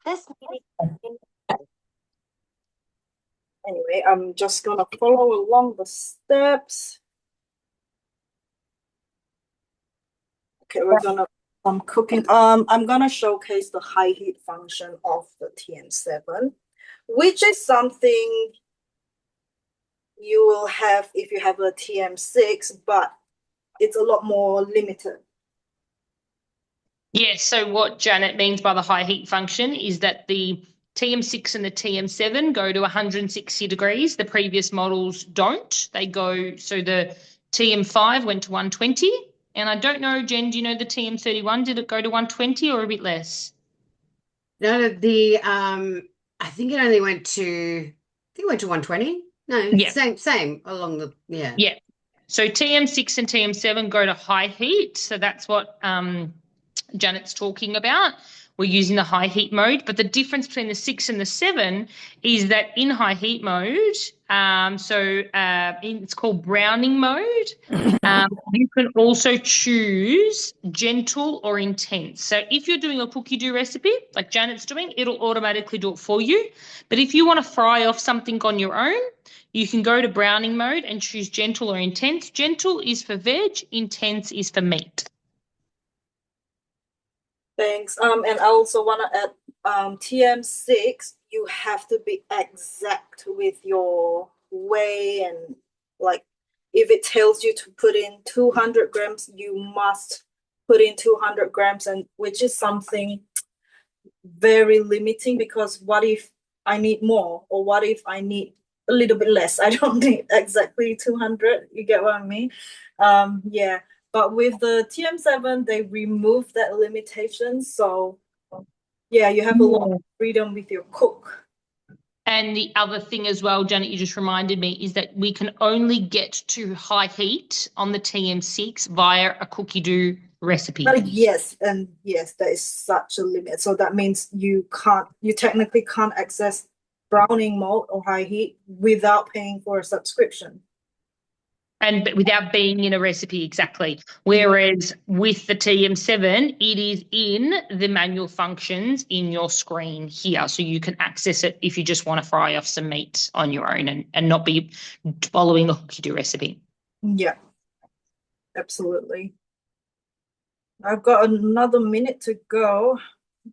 This meeting. Anyway, I'm just gonna follow along the steps. Okay, we're gonna cooking. I'm gonna showcase the high heat function of the TM7, which is something you will have if you have a TM6, but it's a lot more limited. Yes, so what Janet means by the high heat function is that the TM6 and the TM7 go to 160 degrees. The previous models don't. They go, so the TM5 went to 120. And I don't know, Jen, do you know the TM31? Did it go to 120 or a bit less? No, I think it only went to, 120. No, Yeah. same along the, yeah. Yeah. So TM6 and TM7 go to high heat. So that's what Janet's talking about. We're using the high heat mode, but the difference between the 6 and the 7 is that in high heat mode, it's called browning mode. You can also choose gentle or intense. So if you're doing a Cookidoo recipe like Janet's doing, it'll automatically do it for you. But if you want to fry off something on your own, you can go to browning mode and choose gentle or intense. Gentle is for veg, intense is for meat. Thanks. And I also want to add, TM6, you have to be exact with your weigh, and like if it tells you to put in 200 grams, you must put in 200 grams, and which is something very limiting, because what if I need more, or what if I need a little bit less? I don't need exactly 200. You get what I mean? Yeah. But with the TM7, they removed that limitation. So yeah, you have a lot of freedom with your cook. And the other thing as well, Janet, you just reminded me, is that we can only get to high heat on the TM6 via a Cookidoo recipe. Yes, and yes, that is such a limit. So that means you technically can't access browning mode or high heat without paying for a subscription. And without being in a recipe, exactly. Whereas with the TM7, it is in the manual functions in your screen here. So you can access it if you just want to fry off some meat on your own and not be following a Cookidoo recipe. Yeah, absolutely. I've got another minute to go.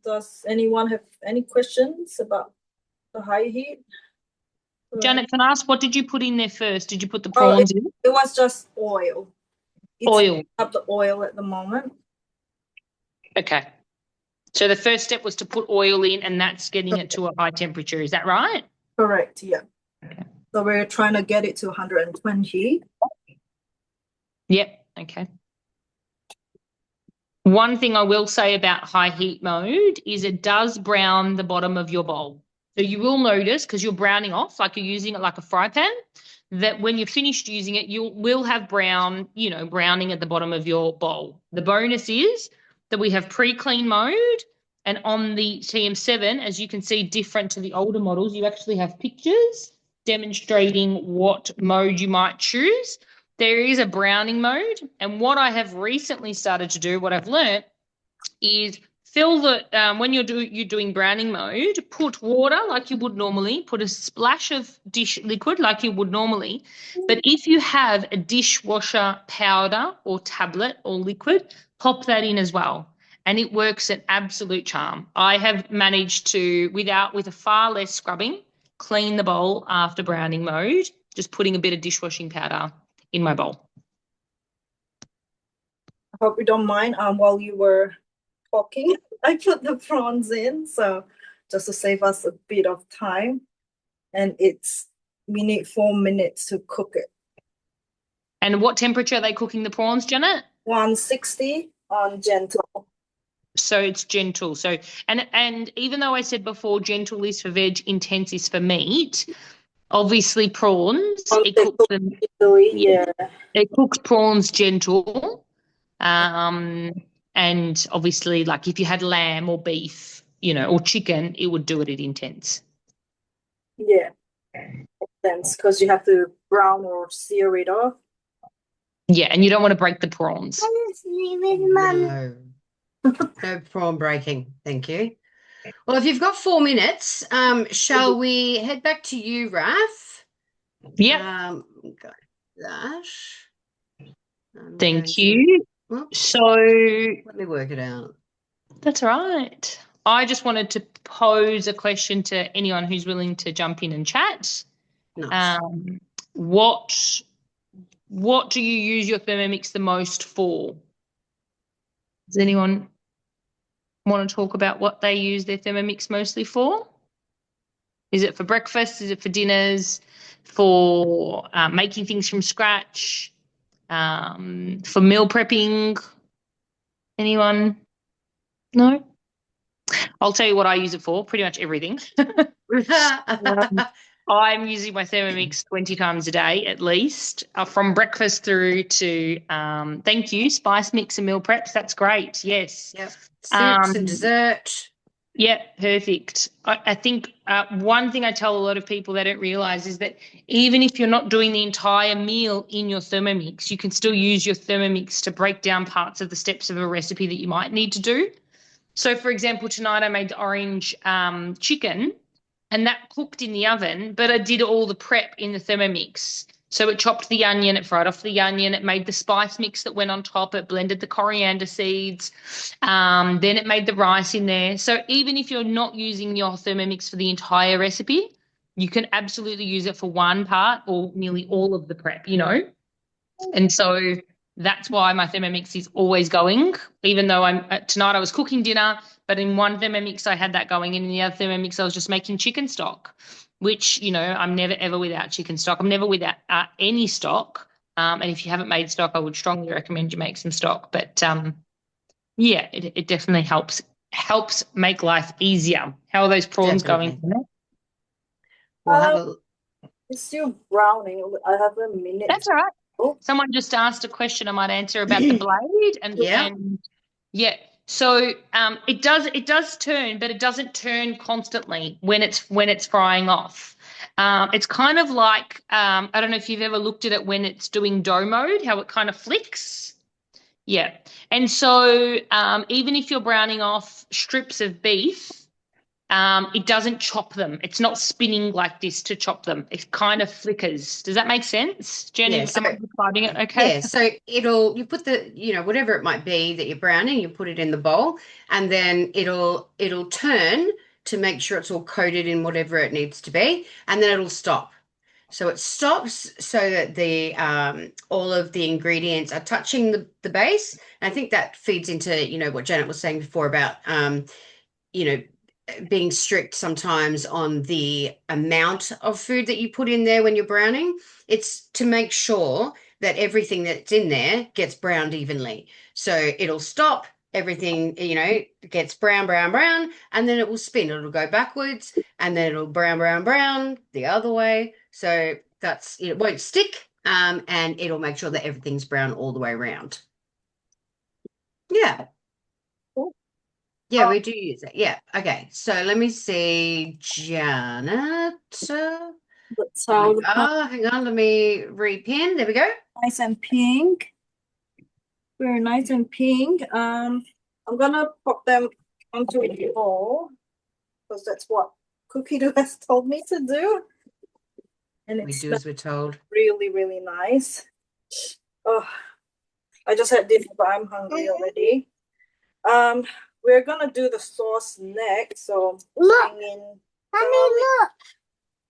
Does anyone have any questions about the high heat? Janet, can I ask, what did you put in there first? Did you put the prawns in? It was just oil. Oil. Up the oil at the moment. Okay. So the first step was to put oil in, and that's getting it to a high temperature. Is that right? Correct, yeah. Okay. So we're trying to get it to 120. Yep, okay. One thing I will say about high heat mode is it does brown the bottom of your bowl. So you will notice, because you're browning off, like you're using it like a fry pan, that when you're finished using it, you will have browning at the bottom of your bowl. The bonus is that we have pre-clean mode, and on the TM7, as you can see, different to the older models, you actually have pictures demonstrating what mode you might choose. There is a browning mode, and what I have recently started to do, what I've learnt, is fill the when you're doing browning mode, put water like you would normally, put a splash of dish liquid like you would normally. But if you have a dishwasher powder or tablet or liquid, pop that in as well, and it works an absolute charm. I have managed to, with a far less scrubbing, clean the bowl after browning mode, just putting a bit of dishwashing powder in my bowl. I hope you don't mind. While you were talking, I put the prawns in, so just to save us a bit of time. And we need 4 minutes to cook it. And what temperature are they cooking the prawns, Janet? 160 on gentle. So it's gentle. So and even though I said before gentle is for veg, intense is for meat, obviously prawns, it cooks prawns gentle. And obviously, like if you had lamb or beef, or chicken, it would do it at intense. Yeah, intense, because you have to brown or sear it off. Yeah, and you don't want to break the prawns. No prawn breaking, thank you. Well, if you've got 4 minutes, shall we head back to you, Raff? Yep. Got that. I'm going Thank to, you. whoops, So let me work it out. that's all right. I just wanted to pose a question to anyone who's willing to jump in and chat. Nice. What do you use your Thermomix the most for? Does anyone want to talk about what they use their Thermomix mostly for? Is it for breakfast? Is it for dinners? For making things from scratch? For meal prepping? Anyone? No? I'll tell you what I use it for, pretty much everything. I'm using my Thermomix 20 times a day at least, from breakfast through to, thank you, spice mix and meal preps. That's great. Yes. Yep. Soups and dessert. Yeah, perfect. I think one thing I tell a lot of people they don't realize is that even if you're not doing the entire meal in your Thermomix, you can still use your Thermomix to break down parts of the steps of a recipe that you might need to do. So, for example, tonight I made the orange chicken, and that cooked in the oven, but I did all the prep in the Thermomix. So it chopped the onion, it fried off the onion, it made the spice mix that went on top, it blended the coriander seeds, then it made the rice in there. So even if you're not using your Thermomix for the entire recipe, you can absolutely use it for one part or nearly all of the prep, you know? And so that's why my Thermomix is always going, even though tonight I was cooking dinner, but in one Thermomix I had that going, and in the other Thermomix I was just making chicken stock, which, you know, I'm never ever without chicken stock. I'm never without any stock. And if you haven't made stock, I would strongly recommend you make some stock. But yeah, it definitely helps make life easier. How are those prawns Definitely. going? We'll have a It's still browning. I have a minute. That's all right. Oh. Someone just asked a question I might answer about the blade Yeah. and yeah. So it does turn, but it doesn't turn constantly when it's frying off. It's kind of like I don't know if you've ever looked at it when it's doing dough mode, how it kind of flicks. Yeah. And so even if you're browning off strips of beef, it doesn't chop them. It's not spinning like this to chop them. It kind of flickers. Does that make sense? Jenny, Yeah, so am I describing it okay? yeah, so you put the, whatever it might be that you're browning, you put it in the bowl, and then it'll turn to make sure it's all coated in whatever it needs to be, and then it'll stop. So it stops so that the all of the ingredients are touching the base. And I think that feeds into, what Janet was saying before about you know, being strict sometimes on the amount of food that you put in there when you're browning. It's to make sure that everything that's in there gets browned evenly. So it'll stop, everything, gets brown, brown, brown, and then it will spin. It'll go backwards, and then it'll brown, brown, brown the other way. So it won't stick, and it'll make sure that everything's brown all the way around. Yeah. Yeah, we do use it. Yeah. Okay. So let me see, Janet. That's how Hang on. Let me repin. There we go. nice and pink. Very nice and pink. I'm gonna pop them onto a bowl because that's what Cookidoo has told me to do. And We it's do as we're told. really, really nice. Oh, I just had dinner, but I'm hungry already. We're gonna do the sauce next. So Look, bring in Mommy, look.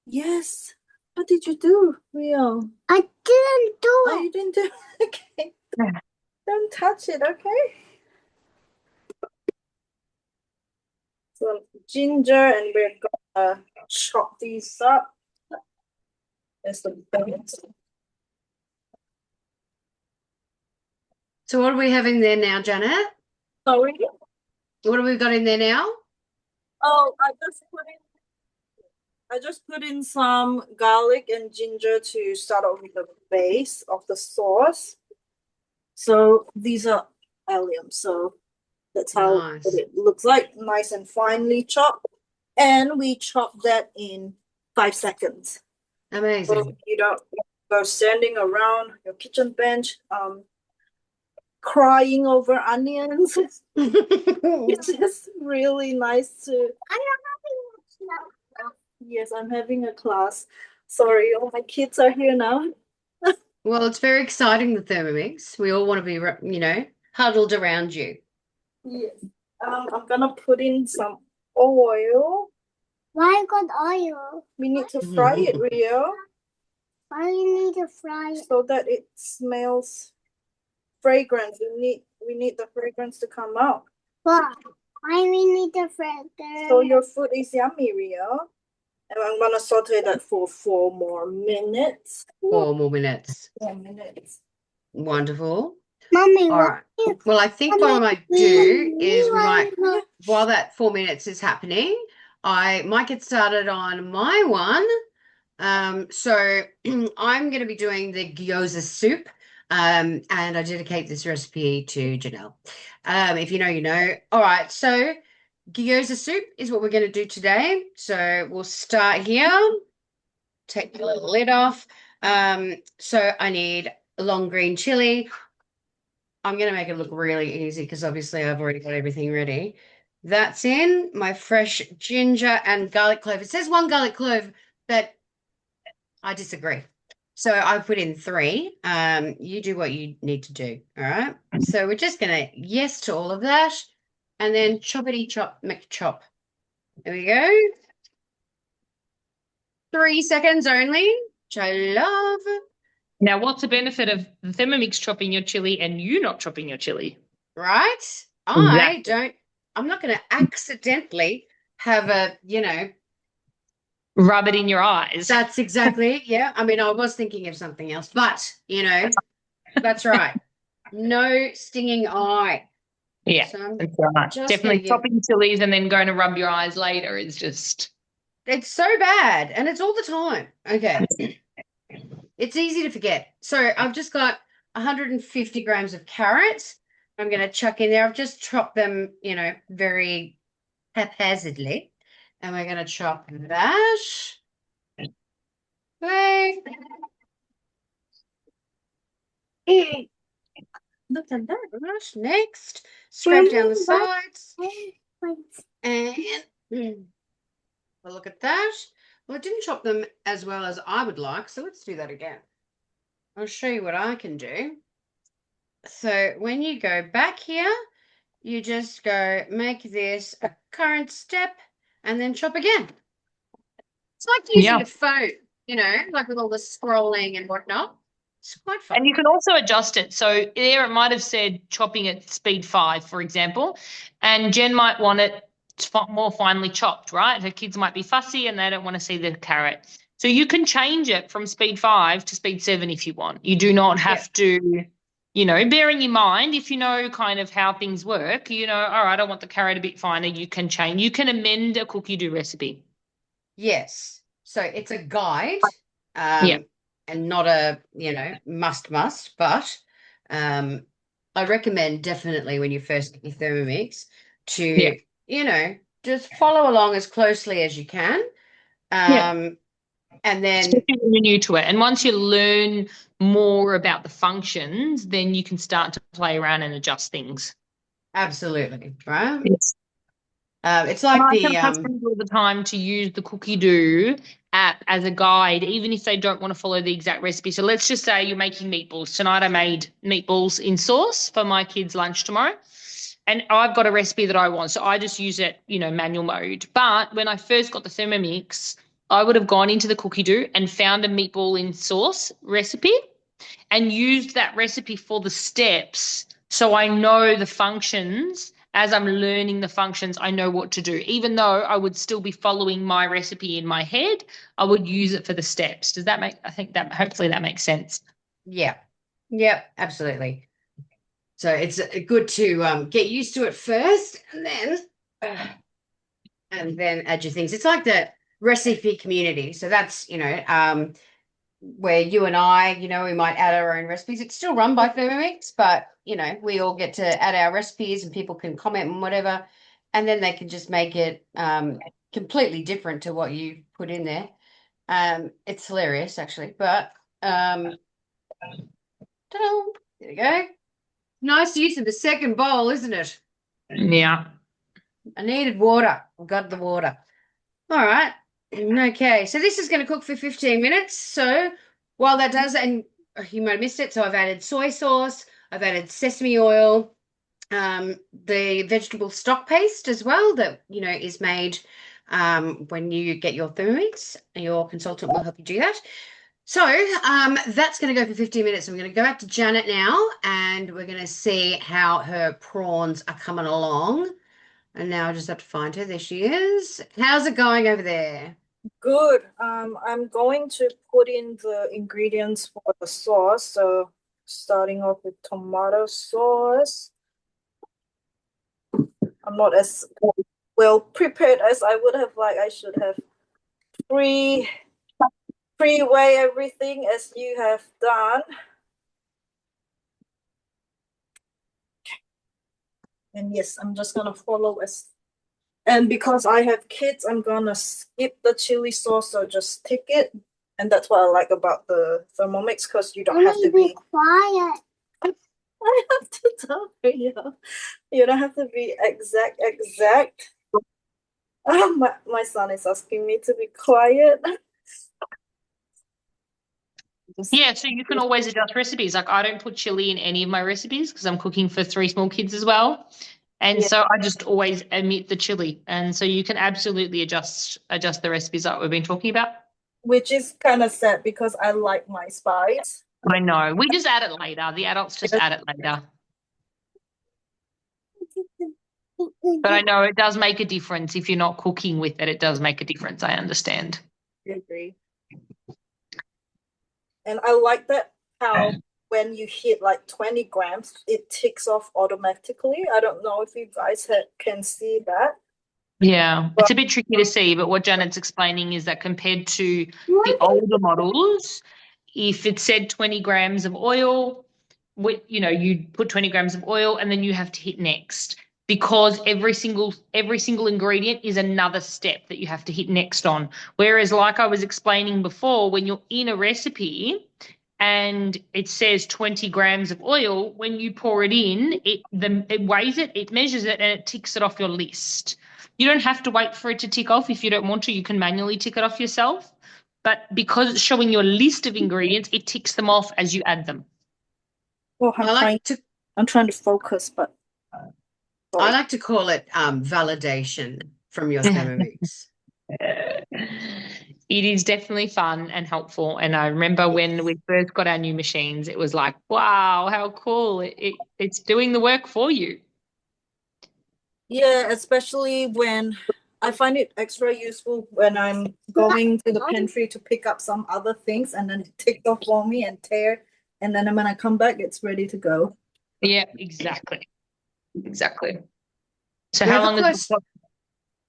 Yes. What did you do, Rio? I didn't do Oh, you it. didn't do it. Okay. Don't touch it, okay? Some ginger, and we're gonna chop these up. There's the best. So what do we have in there now, Janet? Sorry. What have we got in there now? Oh, I just put in some garlic and ginger to start off with the base of the sauce. So these are allium, so that's how Nice. it looks like, nice and finely chopped. And we chop that in 5 seconds. Amazing. So you don't go standing around your kitchen bench, crying over onions. It's just really nice to. Yes, I'm having a class. Sorry, all my kids are here now. Well, it's very exciting, the Thermomix. We all want to be, huddled around you. Yes. I'm gonna put in some oil. Why got oil? We need to fry it, Rio, Why you need to fry it? so that it smells fragrant. We need the fragrance to come out. Why? Why we need to fry it? So your food is yummy, Rio. And I'm gonna saute that for 4 more minutes. 4 more minutes. 4 minutes. Wonderful. Mommy, All right. Well, I think what I might do is while that 4 minutes is happening, I might get started on my one. So I'm going to be doing the Gyoza Soup, and I dedicate this recipe to Janelle. If you know, you know. All right, so Gyoza Soup is what we're going to do today. So we'll start here. Take the little lid off. So I need a long green chili. I'm going to make it look really easy because obviously I've already got everything ready. That's in my fresh ginger and garlic clove. It says 1 garlic clove, but I disagree. So I put in 3. You do what you need to do. All right. So we're just going to yes to all of that and then choppity chop, McChop. There we go. 3 seconds only, which I love. Now, what's the benefit of the Thermomix chopping your chili and you not chopping your chili? Right? Exactly. I'm not going to accidentally have a, Rub it in your eyes. That's exactly it. Yeah. I mean, I was thinking of something else, but, that's right. No stinging eye. Yeah, So I'm that's right. just Definitely gonna get- chopping chilies and then going to rub your eyes later is just. It's so bad, and it's all the time. Okay. It's easy to forget. So I've just got 150 grams of carrots. I'm going to chuck in there. I've just chopped them, very haphazardly. And we're going to chop that. Okay. Look at that. Right. Next, scrape down the sides. And look at that. Well, I didn't chop them as well as I would like, so let's do that again. I'll show you what I can do. So when you go back here, you just go make this a current step and then chop again. It's like using a phone, like with all the scrolling and whatnot. It's quite fun. And you can also adjust it. So there it might have said chopping at speed 5, for example, and Jen might want it more finely chopped, right? Her kids might be fussy and they don't want to see the carrot. So you can change it from speed 5 to speed 7 if you want. You do not have to, bearing in mind, if you know kind of how things work, all right, I want the carrot a bit finer, you can change. You can amend a Cookidoo recipe. Yes. So it's a guide. And not a, must, but I recommend definitely when you first get your Thermomix to, just follow along as closely as you can. And then especially when you're new to it. And once you learn more about the functions, then you can start to play around and adjust things. Absolutely, right? Yes. It's like I tell customers all the time to use the Cookidoo app as a guide, even if they don't want to follow the exact recipe. So let's just say you're making meatballs. Tonight I made meatballs in sauce for my kids' lunch tomorrow. And I've got a recipe that I want. So I just use it, manual mode. But when I first got the Thermomix, I would have gone into the Cookidoo and found a meatball in sauce recipe and used that recipe for the steps. So I know the functions. As I'm learning the functions, I know what to do. Even though I would still be following my recipe in my head, I would use it for the steps. Does that hopefully that makes sense. Yeah. Yep, absolutely. So it's good to get used to it first and then add your things. It's like the recipe community. So that's, where you and I, we might add our own recipes. It's still run by Thermomix, but, we all get to add our recipes and people can comment and whatever. And then they can just make it completely different to what you put in there. It's hilarious, actually. But, there we go. Nice use of the second bowl, isn't it? Yeah. I needed water. I got the water. All right. Okay. So this is going to cook for 15 minutes. So while that does, and you might have missed it, so I've added soy sauce, I've added sesame oil, the vegetable stock paste as well that, is made when you get your Thermomix. Your consultant will help you do that. So that's going to go for 15 minutes. I'm going to go back to Janet now, and we're going to see how her prawns are coming along. And now I just have to find her. There she is. How's it going over there? Good. I'm going to put in the ingredients for the sauce. So starting off with tomato sauce. I'm not as well prepared as I would have liked. I should have pre-weigh everything as you have done. And yes, I'm just gonna follow as, and because I have kids, I'm gonna skip the chili sauce, so just stick it. And that's what I like about the Thermomix, because you don't have to be quiet. I have to tell you. You don't have to be exact. My son is asking me to be quiet. Yeah, so you can always adjust recipes. Like I don't put chili in any of my recipes because I'm cooking for 3 small kids as well. And Yeah. so I just always omit the chili. And so you can absolutely adjust the recipes that we've been talking about. Which is kind of sad because I like my spice. I know. We just add it later. The adults just add it later. But I know it does make a difference. If you're not cooking with it, it does make a difference. I understand. I agree. And I like that how when you hit like 20 grams, it ticks off automatically. I don't know if you guys can see that. Yeah, it's a bit tricky to see, but what Janet's explaining is that compared to the older models, if it said 20 grams of oil, you put 20 grams of oil and then you have to hit next, because every single ingredient is another step that you have to hit next on. Whereas, like I was explaining before, when you're in a recipe and it says 20 grams of oil, when you pour it in, it weighs it, it measures it, and it ticks it off your list. You don't have to wait for it to tick off. If you don't want to, you can manually tick it off yourself. But because it's showing your list of ingredients, it ticks them off as you add them. Well, I'm trying to focus, but I like to call it validation from your Thermomix. It is definitely fun and helpful. And I remember when we first got our new machines, it was like, wow, how cool. It's doing the work for you. Yeah, especially when I find it extra useful when I'm going to the pantry to pick up some other things, and then it ticks off for me and tear. And then when I come back, it's ready to go. Yeah, exactly. So how long is it?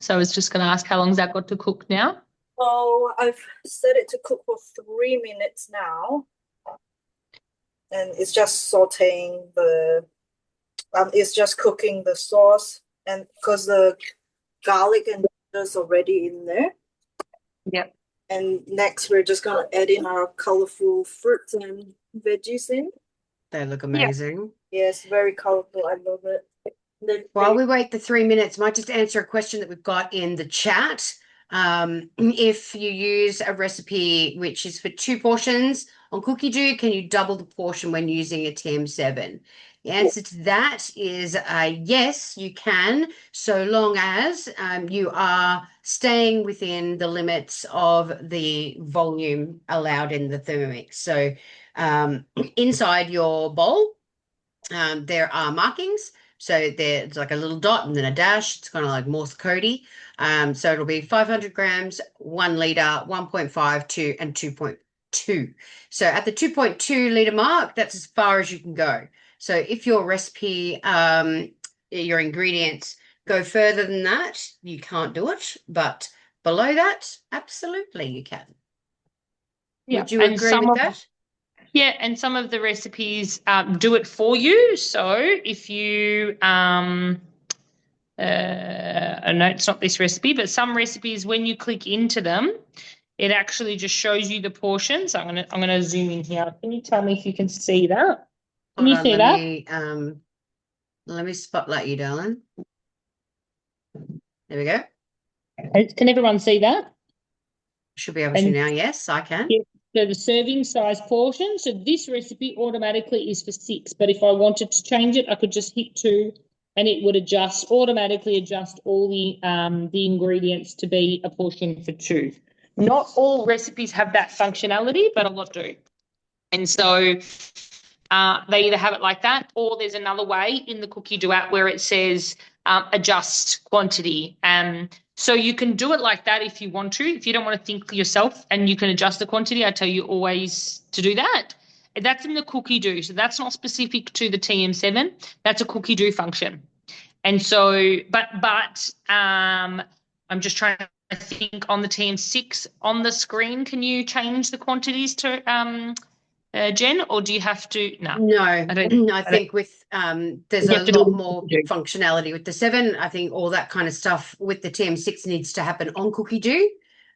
So I was just going to ask, how long has that got to cook now? Oh, I've set it to cook for 3 minutes now. And it's just sauteing it's just cooking the sauce, and because the garlic and ginger is already in there. Yep. And next we're just going to add in our colorful fruits and veggies in. They look amazing. Yes, very colorful. I love it. While we wait the 3 minutes, might just answer a question that we've got in the chat. If you use a recipe which is for 2 portions on Cookidoo, can you double the portion when using a TM7? The answer to that is yes, you can, so long as you are staying within the limits of the volume allowed in the Thermomix. So inside your bowl, there are markings. So there's like a little dot and then a dash. It's kind of like Morse codey. So it'll be 500 grams, 1 litre, 1.5, 2, and 2.2. So at the 2.2 litre mark, that's as far as you can go. So if your recipe, your ingredients go further than that, you can't do it. But below that, absolutely you can. Yeah. Would you agree with that? Yeah, and some of the recipes do it for you. So if you, no, it's not this recipe, but some recipes, when you click into them, it actually just shows you the portions. I'm gonna zoom in here. Can you tell me if you can see that? Can you see that? Let me spotlight you, darling. There we go. Can everyone see that? Should be able to now. Yes, I can. Yeah, so the serving size portion. So this recipe automatically is for 6, but if I wanted to change it, I could just hit 2 and it would automatically adjust all the ingredients to be a portion for 2. Not all recipes have that functionality, but a lot do. And so they either have it like that, or there's another way in the Cookidoo app where it says adjust quantity. So you can do it like that if you want to. If you don't want to think for yourself and you can adjust the quantity, I tell you always to do that. That's in the Cookidoo. So that's not specific to the TM7. That's a Cookidoo function. And so, but I'm just trying to think on the TM6 on the screen. Can you change the quantities to Jen, or do you have to? No, I think with there's a lot more Cookidoo functionality with the 7. I think all that kind of stuff with the TM6 needs to happen on Cookidoo,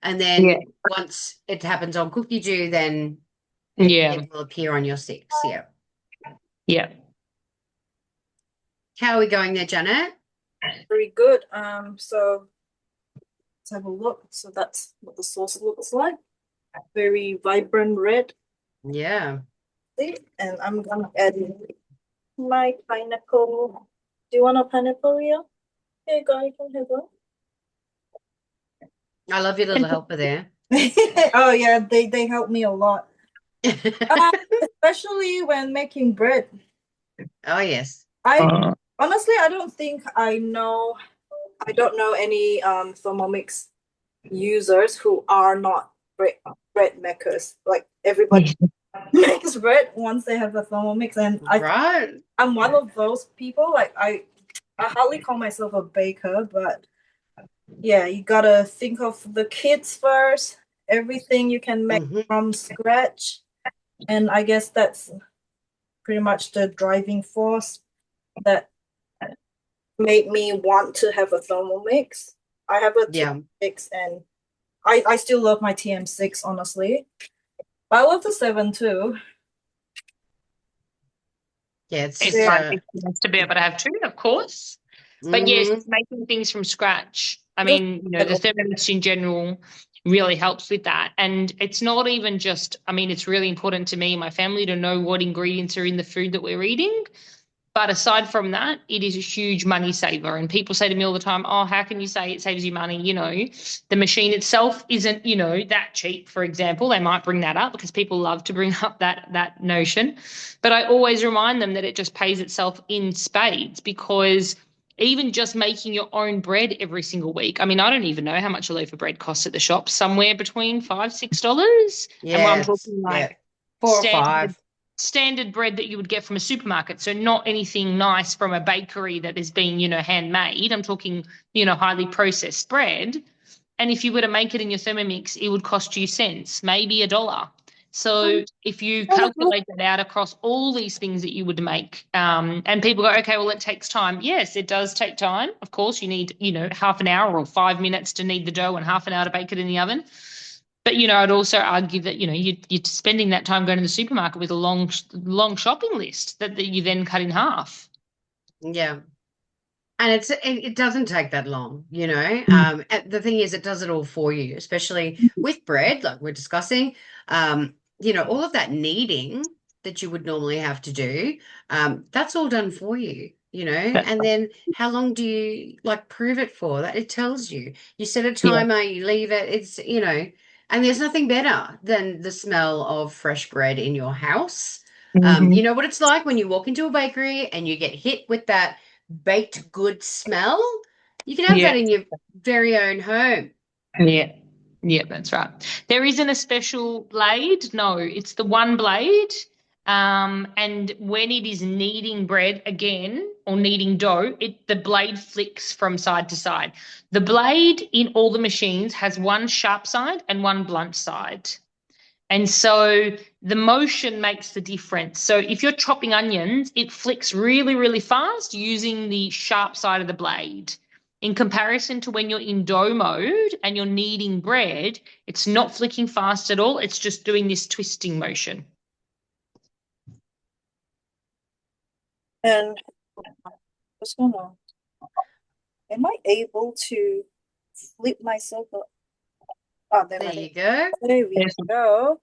and then once it happens on Cookidoo, then it will appear on your 6. Yeah. How are we going there, Janet? Very good. So let's have a look. So that's what the sauce looks like. Very vibrant red. Yeah. See? And I'm gonna add my pineapple. Do you want a pineapple here? Here you go, you can have one. I love your little helper there. Oh yeah, they help me a lot. Especially when making bread. Oh yes. Honestly, I don't think I don't know any Thermomix users who are not bread makers. Like everybody makes bread once they have a Thermomix, and I'm one of those people. Like I hardly call myself a baker, but yeah, you gotta think of the kids first. Everything you can make from scratch, and I guess that's pretty much the driving force that made me want to have a Thermomix. I have a TM6 and I still love my TM6, honestly. But I love the 7 too. Yeah, it's nice to be able to have 2, of course. But yes, making things from scratch. I mean, the Thermomix in general really helps with that. And it's not even just, I mean, it's really important to me and my family to know what ingredients are in the food that we're eating. But aside from that, it is a huge money saver. And people say to me all the time, oh, how can you say it saves you money? The machine itself isn't, that cheap, for example. They might bring that up because people love to bring up that notion. But I always remind them that it just pays itself in spades, because even just making your own bread every single week. I mean, I don't even know how much a loaf of bread costs at the shop, somewhere between $5-6. Yeah, and I'm talking like 4 or 5. Standard bread that you would get from a supermarket. So not anything nice from a bakery that is being, handmade. I'm talking, highly processed bread. And if you were to make it in your Thermomix, it would cost you cents, maybe $1. So if you calculate that out across all these things that you would make, and people go, okay, well, it takes time. Yes, it does take time. Of course, you need, half an hour or 5 minutes to knead the dough and half an hour to bake it in the oven. But, I'd also argue that, you're spending that time going to the supermarket with a long shopping list that you then cut in half. Yeah. And it doesn't take that long, The thing is, it does it all for you, especially with bread, like we're discussing. All of that kneading that you would normally have to do, that's all done for you, And then how long do you prove it for? That it tells you. You set a timer, you leave it. It's and there's nothing better than the smell of fresh bread in your house. You know what it's like when you walk into a bakery and you get hit with that baked good smell. You can have that in your very own home. Yeah, that's right. There isn't a special blade. No, it's the one blade. And when it is kneading bread again or kneading dough, the blade flicks from side to side. The blade in all the machines has one sharp side and one blunt side. And so the motion makes the difference. So if you're chopping onions, it flicks really, really fast using the sharp side of the blade. In comparison to when you're in dough mode and you're kneading bread, it's not flicking fast at all. It's just doing this twisting motion. And Just gonna, am I able to flip myself up? Oh, there There we you go. There we Yes. go.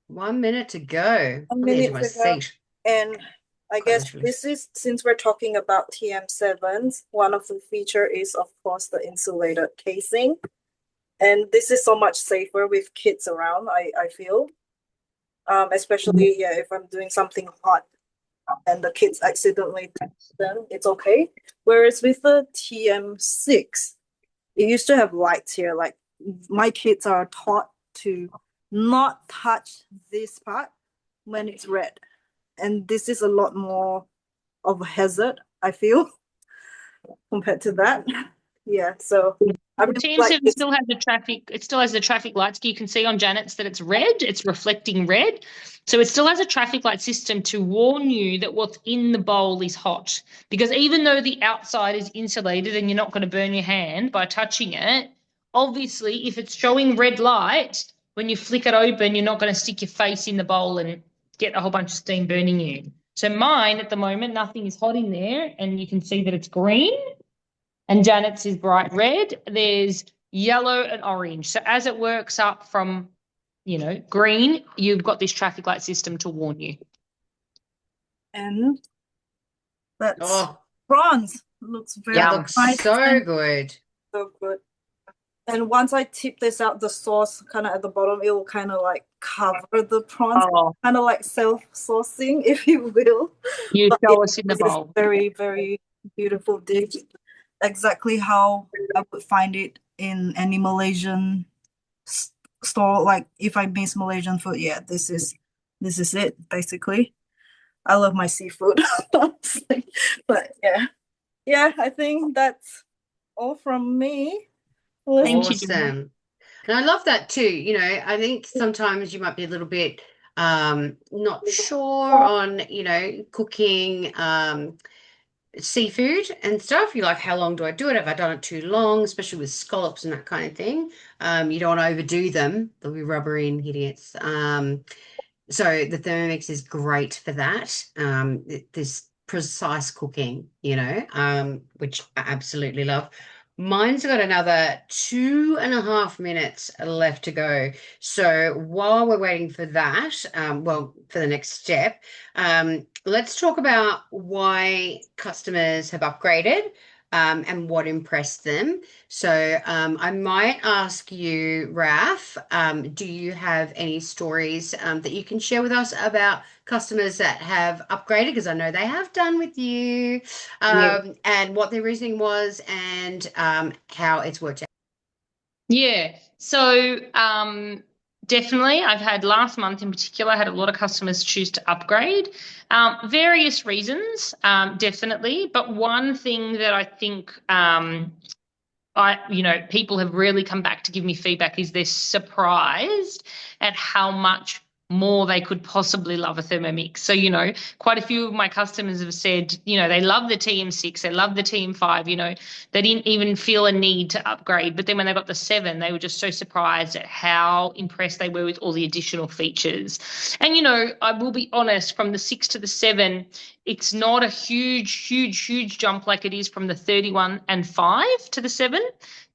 1 minute to go. A On the edge minute of my to go. seat, And I quite guess literally. this is, since we're talking about TM7s, one of the feature is, of course, the insulated casing. And this is so much safer with kids around, I feel. Especially, yeah, if I'm doing something hot and the kids accidentally touch them, it's okay. Whereas with the TM6, it used to have lights here. Like my kids are taught to not touch this part when it's red. And this is a lot more of a hazard, I feel, compared to that. Yeah, so I The really like TM7 this. still has the traffic lights. You can see on Janet's that it's red, it's reflecting red. So it still has a traffic light system to warn you that what's in the bowl is hot. Because even though the outside is insulated and you're not going to burn your hand by touching it, obviously if it's showing red light, when you flick it open, you're not going to stick your face in the bowl and get a whole bunch of steam burning you. So mine at the moment, nothing is hot in there, and you can see that it's green. And Janet's is bright red. There's yellow and orange. So as it works up from, green, you've got this traffic light system to warn you. And that's Oh, prawns. Looks very that Yum. looks nice so and good. so good. And once I tip this out, the sauce kind of at the bottom, it will kind of like cover the prawns, Oh, kind of like self-saucing, if you will. you But show us in the it is bowl. very, very beautiful dish. Exactly how I would find it in any Malaysian store. Like if I miss Malaysian food, yeah, this is it basically. I love my seafood, honestly. But yeah, I think that's all from me. Thank you, Janet. Awesome. And I love that too. I think sometimes you might be a little bit not sure on, cooking seafood and stuff. You're like, how long do I do it? Have I done it too long? Especially with scallops and that kind of thing. You don't want to overdo them. They'll be rubbery and hideous. So the Thermomix is great for that. This precise cooking, which I absolutely love. Mine's got another 2.5 minutes left to go. So while we're waiting for that, for the next step, let's talk about why customers have upgraded, and what impressed them. So I might ask you, Raff, do you have any stories that you can share with us about customers that have upgraded? Because I know they have done with you, and what their reasoning was, and how it's worked out. Yeah. So definitely, I've had last month in particular, I had a lot of customers choose to upgrade. Various reasons, definitely. But one thing that I think people have really come back to give me feedback is they're surprised at how much more they could possibly love a Thermomix. So, quite a few of my customers have said, they love the TM6, they love the TM5, they didn't even feel a need to upgrade. But then when they got the 7, they were just so surprised at how impressed they were with all the additional features. And, I will be honest, from the 6 to the 7, it's not a huge jump like it is from the 31 and 5 to the 7,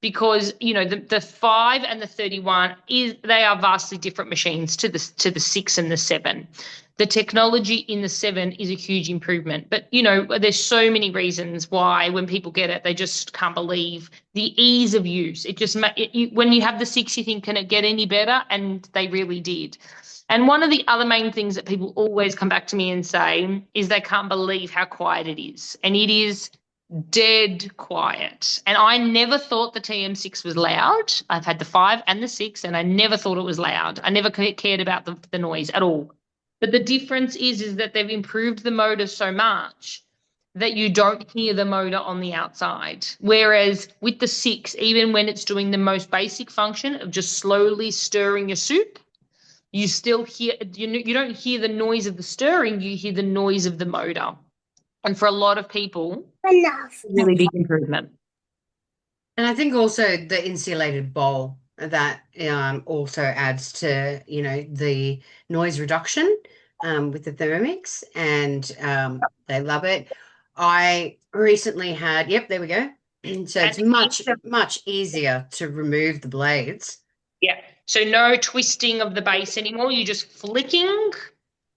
because the 5 and the 31 they are vastly different machines to the 6 and the 7. The technology in the 7 is a huge improvement, but there's so many reasons why when people get it, they just can't believe the ease of use. When you have the 6, you think, can it get any better? And they really did. And one of the other main things that people always come back to me and say is they can't believe how quiet it is. And it is dead quiet. And I never thought the TM6 was loud. I've had the 5 and the 6, and I never thought it was loud. I never cared about the noise at all. But the difference is that they've improved the motor so much that you don't hear the motor on the outside. Whereas with the 6, even when it's doing the most basic function of just slowly stirring your soup, you still hear, you don't hear the noise of the stirring, you hear the noise of the motor. And for a lot of people, Enough. really big improvement. And I think also the insulated bowl that also adds to, the noise reduction. with the Thermomix, and they love it. I recently had, yep, there we go. So it's much easier to remove the blades. Yeah. So no twisting of the base anymore. You're just flicking,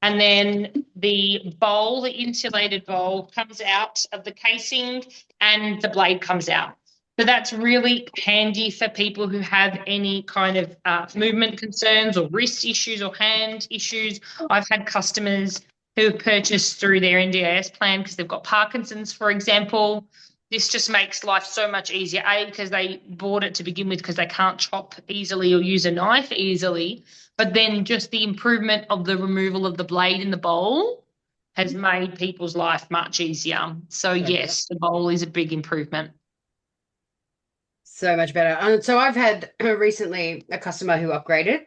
and then the bowl, the insulated bowl, comes out of the casing and the blade comes out. So that's really handy for people who have any kind of movement concerns or wrist issues or hand issues. I've had customers who have purchased through their NDIS plan because they've got Parkinson's, for example. This just makes life so much easier, A, because they bought it to begin with because they can't chop easily or use a knife easily, but then just the improvement of the removal of the blade in the bowl has made people's life much easier. So yes, the bowl is a big improvement. So much better. So I've had recently a customer who upgraded.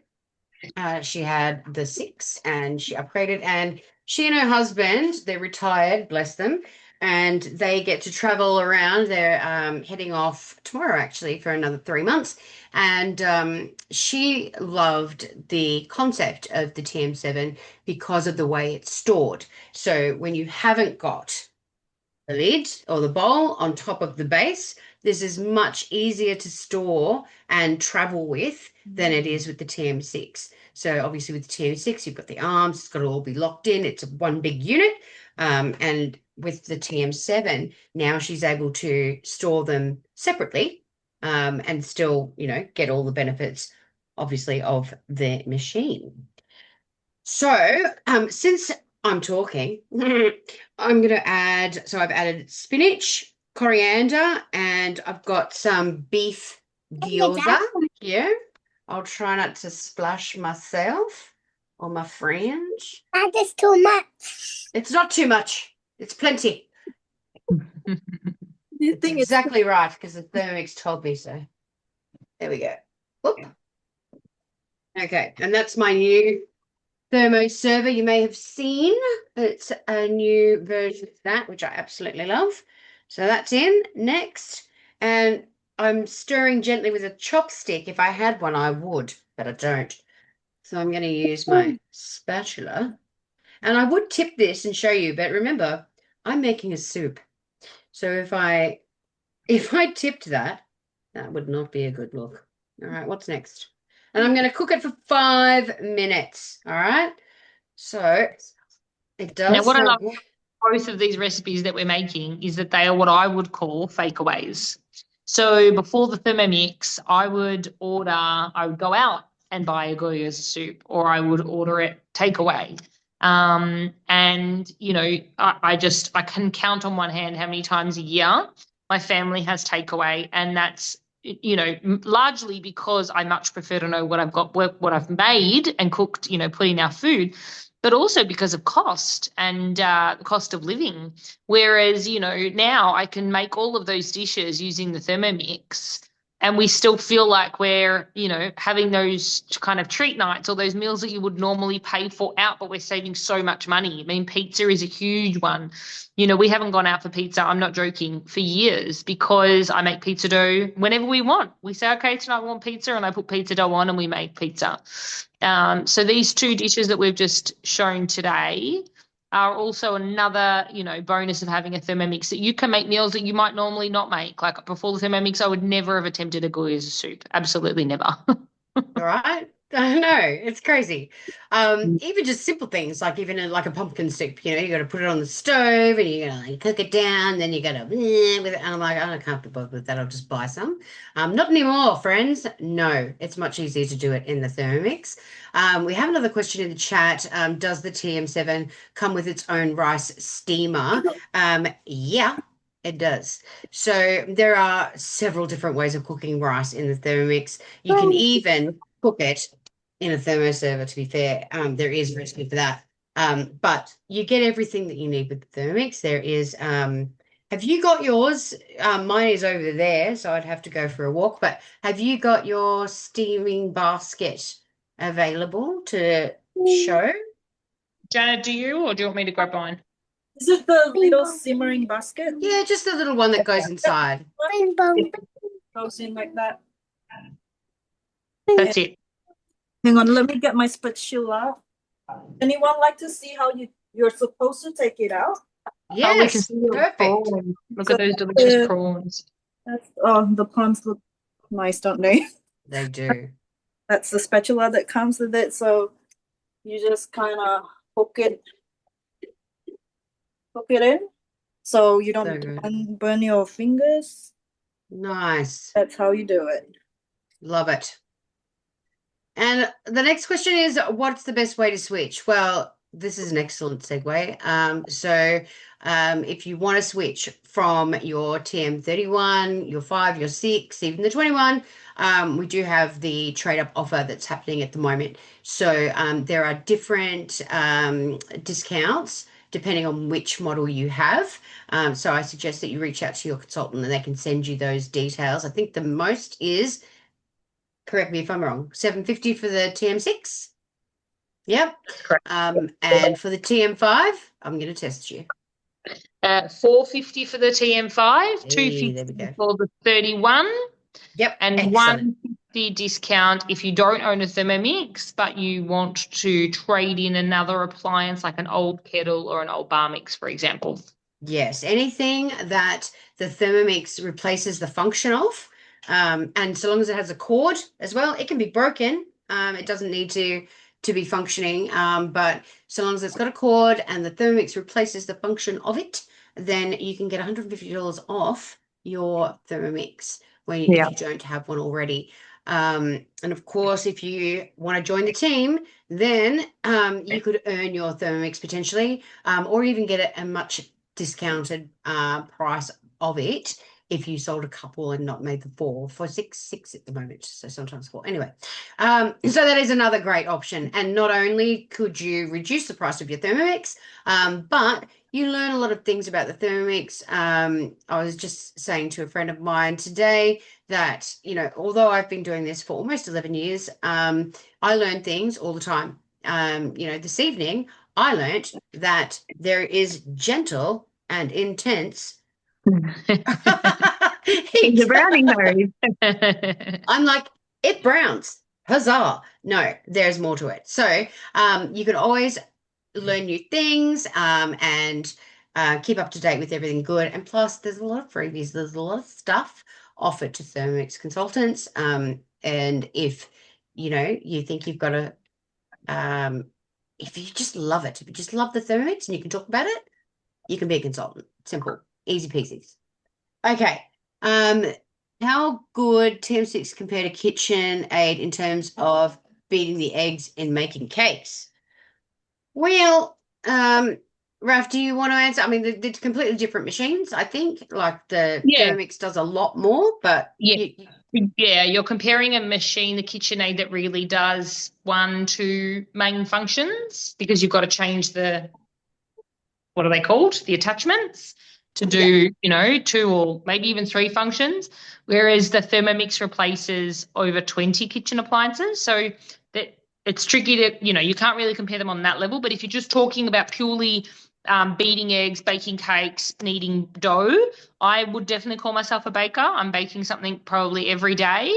She had the 6 and she upgraded, and she and her husband, they're retired, bless them, and they get to travel around. They're heading off tomorrow actually for another 3 months, and she loved the concept of the TM7 because of the way it's stored. So when you haven't got the lid or the bowl on top of the base, this is much easier to store and travel with than it is with the TM6. So obviously with the TM6, you've got the arms, it's got to all be locked in. It's one big unit. And with the TM7, now she's able to store them separately, and still, get all the benefits, obviously, of the machine. So since I'm talking, I'm going to add, so I've added spinach, coriander, and I've got some beef gyoza here. I'll try not to splash myself or my friends. That is too much. It's not too much. It's plenty. You think it's Exactly right, because the Thermomix told me so. There we go. Whoop. Okay, and that's my new thermo server. You may have seen it's a new version of that, which I absolutely love. So that's in next, and I'm stirring gently with a chopstick. If I had one, I would, but I don't. So I'm going to use my spatula, and I would tip this and show you, but remember, I'm making a soup. So if I tipped that, that would not be a good look. All right, what's next? And I'm going to cook it for 5 minutes. All right. So it does. Now, what I love both of these recipes that we're making is that they are what I would call fakeaways. So before the Thermomix, I would go out and buy a Gyoza soup, or I would order it takeaway. And I can count on one hand how many times a year my family has takeaway, and that's largely because I much prefer to know what I've got, what I've made and cooked, put in our food, but also because of cost and the cost of living. Whereas, now I can make all of those dishes using the Thermomix, and we still feel like we're, having those kind of treat nights or those meals that you would normally pay for out, but we're saving so much money. I mean, pizza is a huge one. We haven't gone out for pizza, I'm not joking, for years, because I make pizza dough whenever we want. We say, okay, tonight we want pizza, and I put pizza dough on and we make pizza. So these 2 dishes that we've just shown today are also another, bonus of having a Thermomix, that you can make meals that you might normally not make. Like before the Thermomix, I would never have attempted a Gyoza soup. Absolutely never. All right. I know, it's crazy. Even just simple things like even like a pumpkin soup, you got to put it on the stove and you're gonna cook it down, then you got to with it. And I'm like, I can't be bothered with that. I'll just buy some. Not anymore, friends. No, it's much easier to do it in the Thermomix. We have another question in the chat. Does the TM7 come with its own rice steamer? Yeah. It does. So there are several different ways of cooking rice in the Thermomix. You can even cook it in a thermo server, to be fair. There is a recipe for that. But you get everything that you need with the Thermomix. There is, have you got yours? Mine is over there, so I'd have to go for a walk. But have you got your steaming basket available to show? Janet, do you, or do you want me to grab mine? Is it the little simmering basket? Yeah, just the little one that goes inside. Goes in like that. That's it. Hang on, let me get my spatula. Anyone like to see how you're supposed to take it out? Oh, we can Yes, see the perfect. prawns. Look at So, those delicious prawns. the prawns look nice, don't they? They do. That's the spatula that comes with it. So you just kind of hook it in, so you So don't good. burn your fingers. Nice. That's how you do it. Love it. And the next question is, what's the best way to switch? Well, this is an excellent segue. If you want to switch from your TM31, your 5, your 6, even the 21, we do have the trade-up offer that's happening at the moment. So there are different discounts depending on which model you have. So I suggest that you reach out to your consultant and they can send you those details. I think the most is, correct me if I'm wrong, 750 for the TM6. Yep. Correct. And for the TM5, I'm going to test you. 450 for the TM5, Hey, there we 250 go. for the 31, Yep. and Excellent. 150 discount if you don't own a Thermomix, but you want to trade in another appliance like an old kettle or an old bar mix, for example. Yes. Anything that the Thermomix replaces the function of, and so long as it has a cord as well, it can be broken. It doesn't need to be functioning, but so long as it's got a cord and the Thermomix replaces the function of it, then you can get $150 off your Thermomix if you don't have one already. And of course, if you want to join the team, then you could earn your Thermomix potentially, or even get a much discounted price of it if you sold a couple and not made the 4 for six at the moment, so sometimes 4 anyway. So that is another great option, and not only could you reduce the price of your Thermomix, but you learn a lot of things about the Thermomix. I was just saying to a friend of mine today that, although I've been doing this for almost 11 years, I learn things all the time. This evening I learned that there is gentle and intense In the heat. browning mode. I'm like, it browns. Huzzah. No, there's more to it. So you can always learn new things and keep up to date with everything good. And plus, there's a lot of freebies. There's a lot of stuff offered to Thermomix consultants. And if, you think you've got if you just love it, if you just love the Thermomix and you can talk about it, you can be a consultant. Simple, easy peasy. Okay. How good TM6 compare to KitchenAid in terms of beating the eggs and making cakes? Well, Raff, do you want to answer? I mean, they're completely different machines, I think. Like the Yeah. Thermomix does a lot more, but Yeah. Yeah, you're comparing a machine, the KitchenAid, that really does 1, 2 main functions, because you've got to change what are they called? The attachments to do, 2 or maybe even 3 functions, whereas the Thermomix replaces over 20 kitchen appliances. So that it's tricky to, you can't really compare them on that level. But if you're just talking about purely beating eggs, baking cakes, kneading dough, I would definitely call myself a baker. I'm baking something probably every day.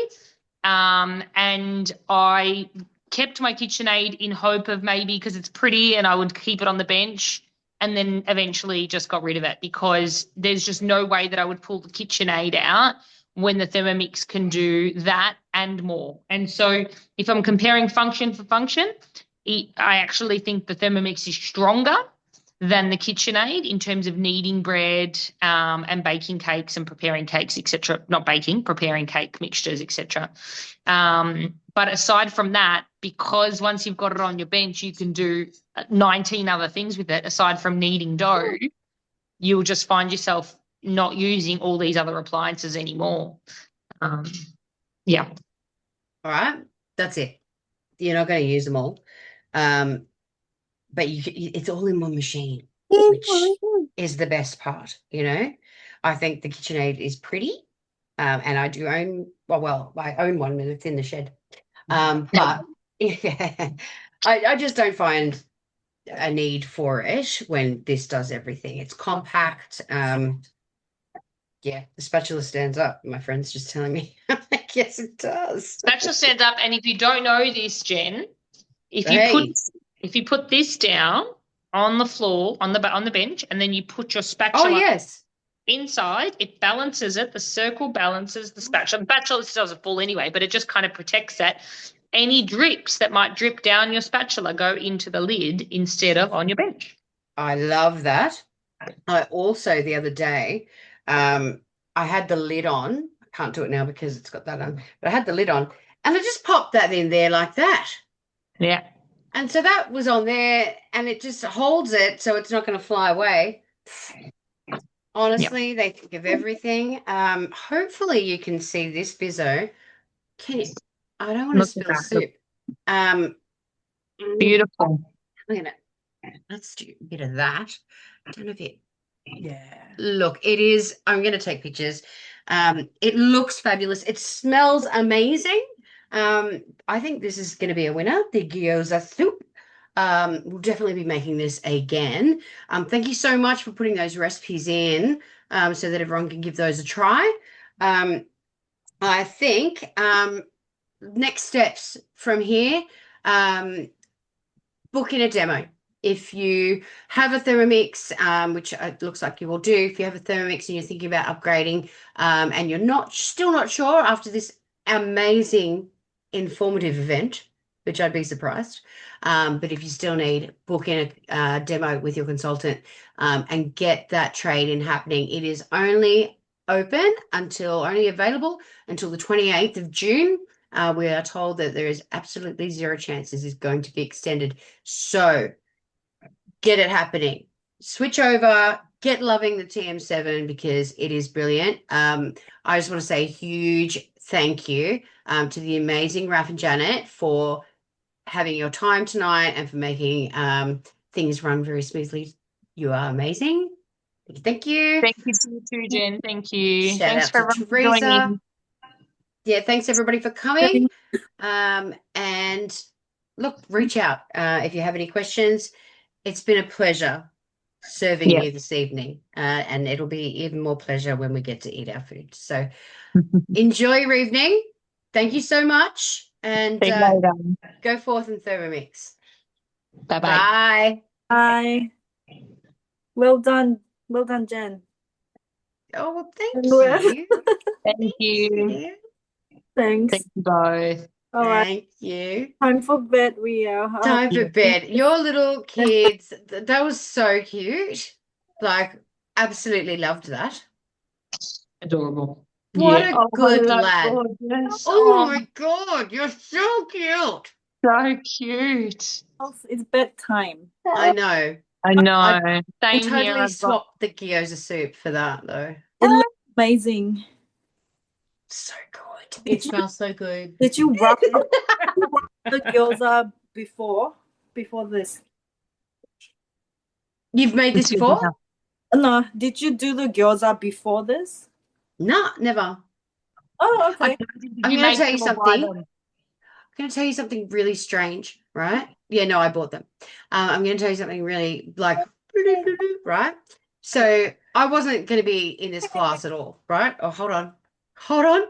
And I kept my KitchenAid in hope of maybe because it's pretty and I would keep it on the bench, and then eventually just got rid of it because there's just no way that I would pull the KitchenAid out when the Thermomix can do that and more. And so if I'm comparing function for function, I actually think the Thermomix is stronger than the KitchenAid in terms of kneading bread and baking cakes and preparing cakes, etc. Not baking, preparing cake mixtures, etc. But aside from that, because once you've got it on your bench, you can do 19 other things with it aside from kneading dough, you'll just find yourself not using all these other appliances anymore. Yeah. all right, that's it. You're not going to use them all. But it's all in one machine, which is the best part, I think the KitchenAid is pretty, and I do own, I own one and it's in the shed. But yeah, I just don't find a need for it when this does everything. It's compact. Yeah, the spatula stands up. My friend's just telling me. Yes, it does. Spatula stands up, and if you don't know this, Jen, if you Hey. If you put this down on the floor, on the bench, and then you put your Oh, spatula yes. inside, it balances it. The circle balances the spatula. The spatula doesn't fall anyway, but it just kind of protects that. Any drips that might drip down your spatula go into the lid instead of on your bench. I love that. I also, the other day, I had the lid on. I can't do it now because it's got that on, but I had the lid on and I just popped that in there like that. Yeah. And so that was on there and it just holds it so it's not going to fly away. Honestly, they think of everything. Hopefully you can see this, Bizzo. Can you? I don't want to Look at spill that. soup. Beautiful. Let's do a bit of that. I don't know if it. Yeah. Look, it is. I'm going to take pictures. It looks fabulous. It smells amazing. I think this is going to be a winner. The Gyoza Soup. We'll definitely be making this again. Thank you so much for putting those recipes in, so that everyone can give those a try. I think next steps from here, book in a demo. If you have a Thermomix, which it looks like you will do, if you have a Thermomix and you're thinking about upgrading, and you're still not sure after this amazing informative event, which I'd be surprised. But if you still need, book in a demo with your consultant, and get that trade-in happening. It is only available until the 28th of June. We are told that there is absolutely zero chance this is going to be extended. So get it happening. Switch over, get loving the TM7 because it is brilliant. I just want to say a huge thank you to the amazing Raff and Janet for having your time tonight and for making things run very smoothly. You are amazing. Thank you. Thank you to you too, Jen. Thank you. Shout Thanks out for to everyone for Teresa. joining. Yeah, thanks everybody for coming. And look, reach out if you have any questions. It's been a pleasure serving Yeah. you this evening, and it'll be even more pleasure when we get to eat our food. So enjoy your evening. Thank you so much, and See you later. go forth and Thermomix. Bye-bye. Bye. Bye. Well done, Jen. Oh, well, thank Well, you. Thank you. dear. Thanks. Thank you both. All right, Thank you. time for bed, Rio. Time for bed. Your little kids, that was so cute. Like, absolutely loved that. Adorable. What Yeah. a good that's lad. gorgeous. Oh my God, you're so cute. So cute. It's bedtime. I know. I know. I Same here. totally I've got swapped the gyoza soup for that though. It looks amazing. So good. It smells so good. Did you wrap the gyoza before this? You've made this before? No, did you do the gyoza before this? No, never. Oh, okay. I'm going to tell you something. I'm going to tell you something really strange, right? Yeah, no, I bought them. I'm going to tell you something really like, right? So I wasn't going to be in this class at all, right? Oh, hold on. Hold on.